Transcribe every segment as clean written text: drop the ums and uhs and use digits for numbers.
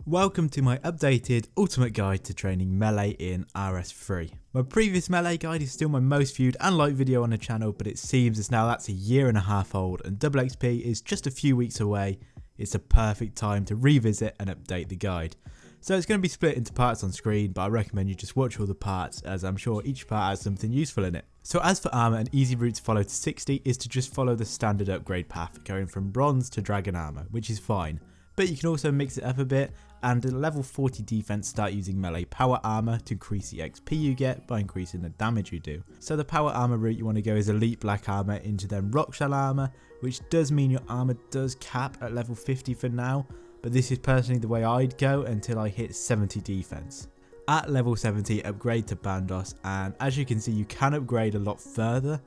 Welcome to my updated ultimate guide to training melee in Rs3. My previous melee guide is still my most viewed and liked video on the channel, but it seems as now that's a year and a half old and double XP is just a few weeks away. It's a perfect time to revisit and update the guide. So it's going to be split into parts on screen, but I recommend you just watch all the parts as I'm sure each part has something useful in it. So as for armor, an easy route to follow to 60 is to just follow the standard upgrade path, going from bronze to dragon armor, which is fine. But you can also mix it up a bit, and at level 40 defense start using melee power armor to increase the XP you get by increasing the damage you do. So the power armor route you want to go is elite black armor into then rock shell armor, which does mean your armor does cap at level 50 for now, but this is personally the way I'd go until I hit 70 defense. At level 70 upgrade to bandos, and as you can see you can upgrade a lot further,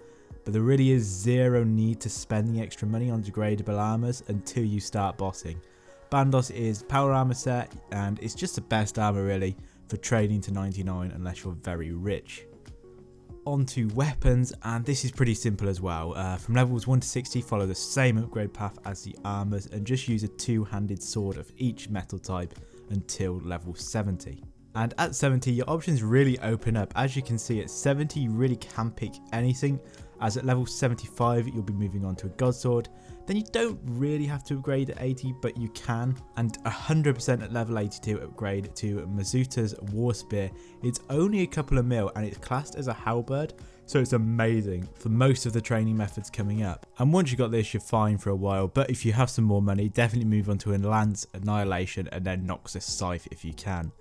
but there really is zero need to spend the extra money on degradable armors until you start bossing. Bandos is power armor set and it's just the best armor really for trading to 99 unless you're very rich. On to weapons, and this is pretty simple as well. From levels 1 to 60 follow the same upgrade path as the armors and just use a two-handed sword of each metal type until level 70. And at 70 your options really open up. As you can see at 70 you really can pick anything, as at level 75 you'll be moving on to a god sword. Then you don't really have to upgrade at 80, but you can. And 100% at level 82 upgrade to Mazuta's war spear. It's only a couple of mil and it's classed as a halberd, so it's amazing for most of the training methods coming up. And once you got this you're fine for a while, but if you have some more money definitely move on to a lance, annihilation and then Noxus scythe if you can.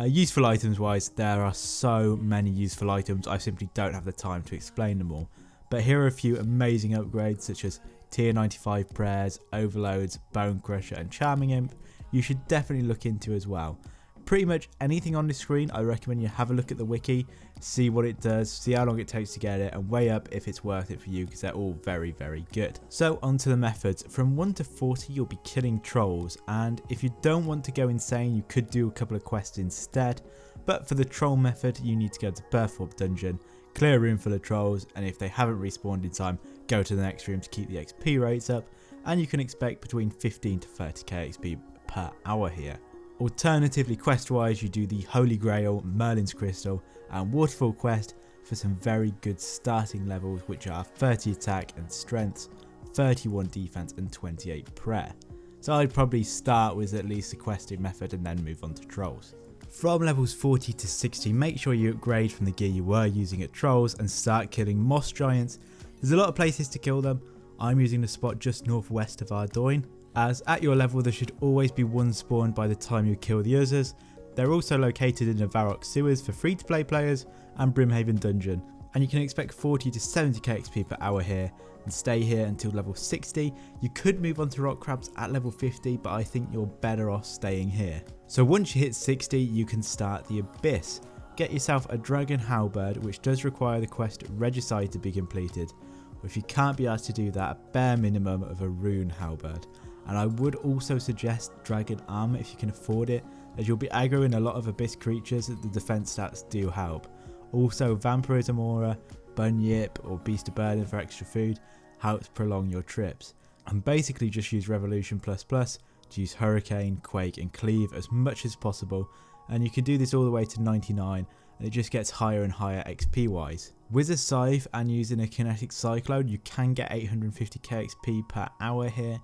Useful items wise, there are so many useful items I simply don't have the time to explain them all. But here are a few amazing upgrades such as tier 95 prayers, overloads, bone crusher and charming imp you should definitely look into as well. Pretty much anything on this screen I recommend you have a look at the wiki, see what it does, see how long it takes to get it and weigh up if it's worth it for you because they're all very good. So onto the methods. From 1 to 40 you'll be killing trolls, and if you don't want to go insane you could do a couple of quests instead, but for the troll method you need to go to Birth Orb dungeon, clear a room full of trolls, and if they haven't respawned in time go to the next room to keep the XP rates up, and you can expect between 15 to 30k XP per hour here. Alternatively, quest wise you do the Holy Grail, Merlin's Crystal and Waterfall quest for some very good starting levels, which are 30 attack and strength, 31 defense and 28 prayer. So I'd probably start with at least the questing method and then move on to trolls. From levels 40 to 60 make sure you upgrade from the gear you were using at trolls and start killing moss giants. There's a lot of places to kill them. I'm using the spot just northwest of Ardoin, as at your level there should always be one spawned by the time you kill the others. They're also located in the Varrock sewers for free to play players and Brimhaven dungeon, and you can expect 40 to 70k XP per hour here and stay here until level 60. You could move on to rock crabs at level 50, but I think you're better off staying here. So once you hit 60 you can start the Abyss. Get yourself a dragon halberd, which does require the quest Regicide to be completed, or if you can't be asked to do that, a bare minimum of a rune halberd. And I would also suggest dragon armor if you can afford it, as you'll be aggroing a lot of abyss creatures that the defense stats do help. Also vampirism aura, bunyip or beast of burden for extra food helps prolong your trips. And basically just use revolution plus to use hurricane, quake and cleave as much as possible, and you can do this all the way to 99 and it just gets higher and higher XP wise. With a scythe and using a kinetic cyclone you can get 850k XP per hour here,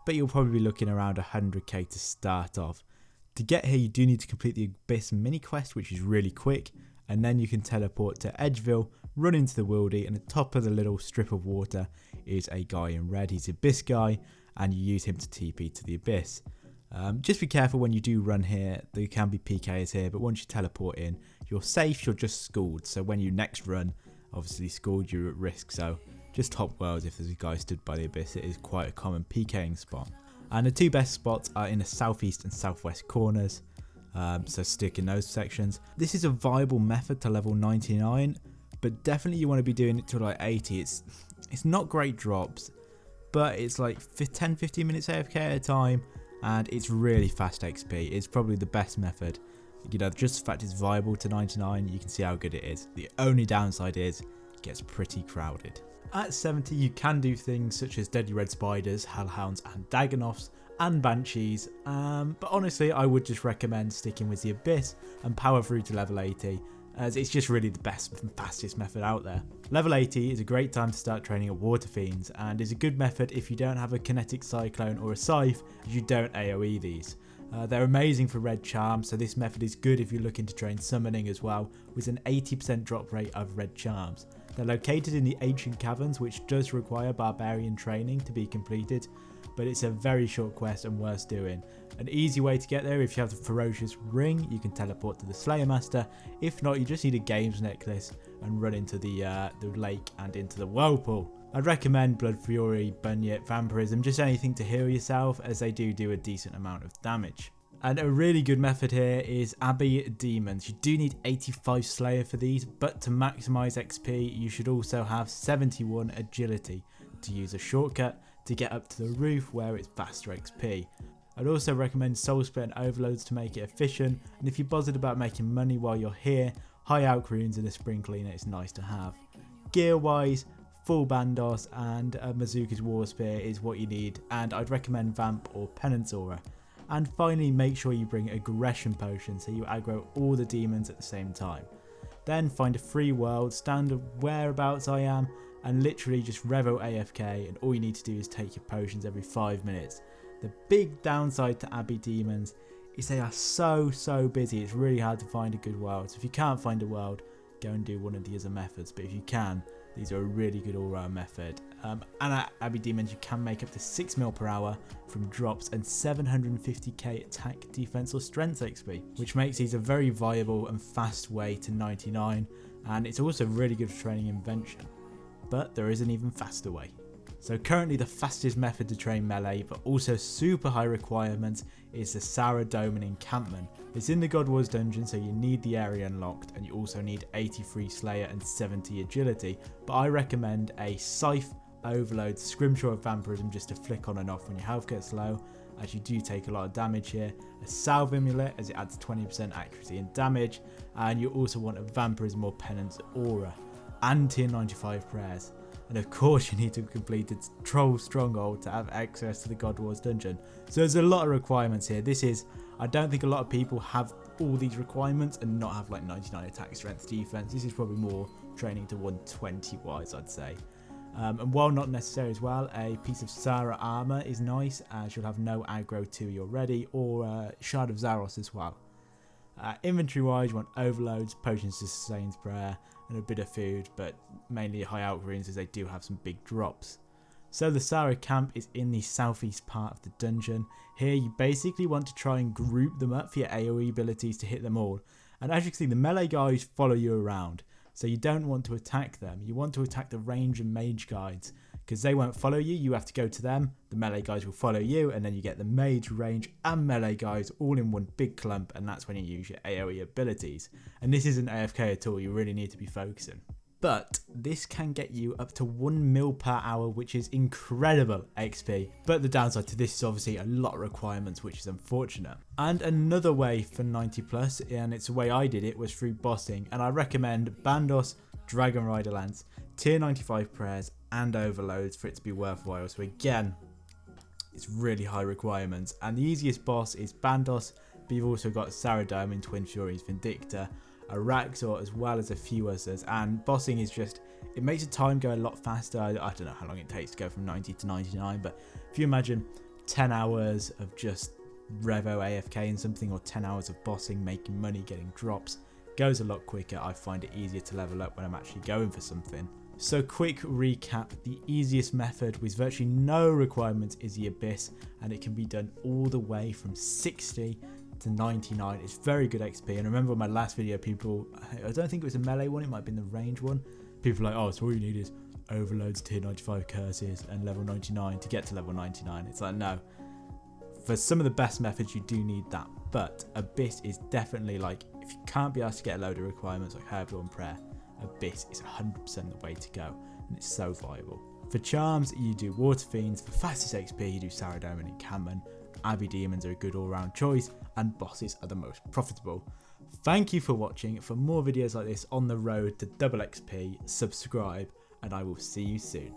but you'll probably be looking around 100k to start off. To get here you do need to complete the Abyss mini quest, which is really quick, and then you can teleport to Edgeville, run into the wildy, and at the top of the little strip of water is a guy in red. He's Abyss guy and you use him to TP to the Abyss. Just be careful when you do run here, there can be PKs here, but once you teleport in you're safe, you're just schooled, so when you next run obviously schooled you're at risk, so just top worlds if there's a guy stood by the Abyss. It is quite a common PKing spot. And the two best spots are in the southeast and southwest corners, so stick in those sections. This is a viable method to level 99, but definitely you want to be doing it to like 80. It's not great drops, but it's like 10-15 minutes AFK at a time, and it's really fast XP. It's probably the best method. You know, just the fact it's viable to 99, you can see how good it is. The only downside is it gets pretty crowded. At 70 you can do things such as deadly red spiders, hellhounds and dagonoths, and Banshees, but honestly I would just recommend sticking with the Abyss and power through to level 80, as it's just really the best and fastest method out there. Level 80 is a great time to start training at Water Fiends, and is a good method if you don't have a Kinetic Cyclone or a Scythe, as you don't AoE these. They're amazing for red charms, so this method is good if you're looking to train summoning as well, with an 80% drop rate of red charms. They're located in the Ancient Caverns, which does require barbarian training to be completed, but it's a very short quest and worth doing. An easy way to get there, if you have the Ferocious Ring, you can teleport to the Slayer Master. If not, you just need a Games Necklace and run into the lake and into the Whirlpool. I'd recommend Blood Fury, Bunyip, Vampirism, just anything to heal yourself, as they do a decent amount of damage. And a really good method here is Abbey Demons. You do need 85 Slayer for these, but to maximise XP, you should also have 71 Agility to use a shortcut to get up to the roof where it's faster XP. I'd also recommend Soul Split and Overloads to make it efficient, and if you're bothered about making money while you're here, High Alch Runes and a Spring Cleaner is nice to have. Gear wise, full Bandos and Mazuka's War Spear is what you need, and I'd recommend Vamp or Penance Aura. And finally, make sure you bring Aggression Potion so you aggro all the demons at the same time. Then find a free world, stand whereabouts I am, and literally just revo AFK, and all you need to do is take your potions every 5 minutes. The big downside to Abbey Demons is they are so busy, it's really hard to find a good world. So if you can't find a world, go and do one of the other methods, but if you can, these are a really good all-round method. And at Abbey Demons you can make up to 6 mil per hour from drops and 750k attack, defense or strength XP, which makes these a very viable and fast way to 99, and it's also really good for training Invention. But there is an even faster way. So currently the fastest method to train melee, but also super high requirements, is the Serra Dome and Encampment. It's in the God Wars dungeon, so you need the area unlocked, and you also need 83 Slayer and 70 Agility, but I recommend a Scythe, Overload, Scrimshaw of Vampirism just to flick on and off when your health gets low, as you do take a lot of damage here, a Salve Amulet as it adds 20% accuracy and damage, and you also want a Vampirism or Penance Aura, and tier 95 prayers. And of course you need to have completed Troll Stronghold to have access to the God Wars dungeon. So there's a lot of requirements here. I don't think a lot of people have all these requirements and not have like 99 attack, strength, defense. This is probably more training to 120 wise, I'd say. And while not necessary as well, a piece of Sarah armor is nice, as you'll have no aggro to your ready, or Shard of Zaros as well. Inventory wise, you want overloads, potions to sustain prayer, and a bit of food, but mainly high Alch Runes as they do have some big drops. So the Serra Camp is in the southeast part of the dungeon. Here you basically want to try and group them up for your AoE abilities to hit them all. And as you can see, the melee guys follow you around. So you don't want to attack them. You want to attack the range and mage guides, because they won't follow you. You have to go to them. The melee guys will follow you, and then you get the mage, range and melee guys all in one big clump, and that's when you use your AoE abilities. And this isn't AFK at all. You really need to be focusing. But this can get you up to 1 mil per hour, which is incredible XP. But the downside to this is obviously a lot of requirements, which is unfortunate. And another way for 90 plus, and it's the way I did it, was through bossing. And I recommend Bandos, Dragon Rider Lance, tier 95 prayers and overloads for it to be worthwhile. So again, it's really high requirements. And the easiest boss is Bandos, but you've also got Serra Dome and Twin Furies Vindicta, Araxor, as well as a few others. And bossing is just, it makes the time go a lot faster. I don't know how long it takes to go from 90 to 99, but if you imagine 10 hours of just revo AFK and something, or 10 hours of bossing, making money, getting drops, goes a lot quicker. I find it easier to level up when I'm actually going for something. So quick recap, the easiest method with virtually no requirements is the Abyss, and it can be done all the way from 60 to 99. It's very good XP. And remember my last video, people, I don't think it was a melee one, it might have been the range one, people are like, oh, so all you need is overloads, tier 95 curses and level 99 to get to level 99. It's like, no, for some of the best methods you do need that, but Abyss is definitely, like, if you can't be asked to get a load of requirements like Herblore and Prayer, Abyss is 100% the way to go, and it's so viable. For charms, you do Water Fiends. For fastest XP, you do Serra Dome and Encampment. Abbey Demons are a good all-round choice, and bosses are the most profitable. Thank you for watching. For more videos like this on the road to double XP, subscribe, and I will see you soon.